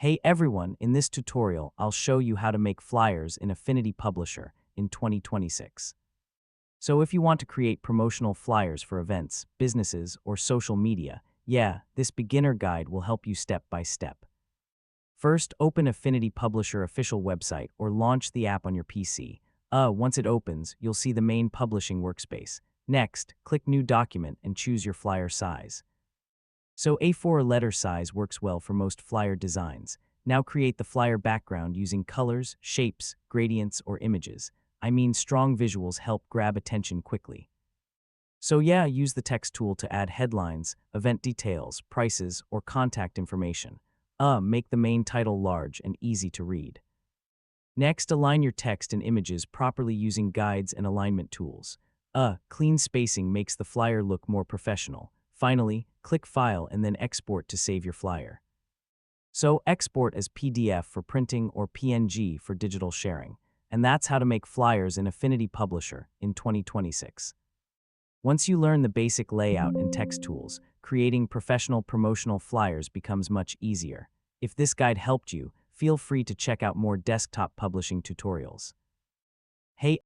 Hey everyone, in this tutorial, I'll show you how to make flyers in Affinity Publisher in 2026. So if you want to create promotional flyers for events, businesses, or social media, this beginner guide will help you step by step. First, open Affinity Publisher official website or launch the app on your PC. Once it opens, you'll see the main publishing workspace. Next, click New Document and choose your flyer size. So A4 letter size works well for most flyer designs. Now create the flyer background using colors, shapes, gradients, or images. I mean, strong visuals help grab attention quickly. So use the text tool to add headlines, event details, prices, or contact information. Make the main title large and easy to read. Next, align your text and images properly using guides and alignment tools. Clean spacing makes the flyer look more professional. Finally, click File and then Export to save your flyer. So export as PDF for printing or PNG for digital sharing. And that's how to make flyers in Affinity Publisher in 2026. Once you learn the basic layout and text tools, creating professional promotional flyers becomes much easier. If this guide helped you, feel free to check out more desktop publishing tutorials. Hey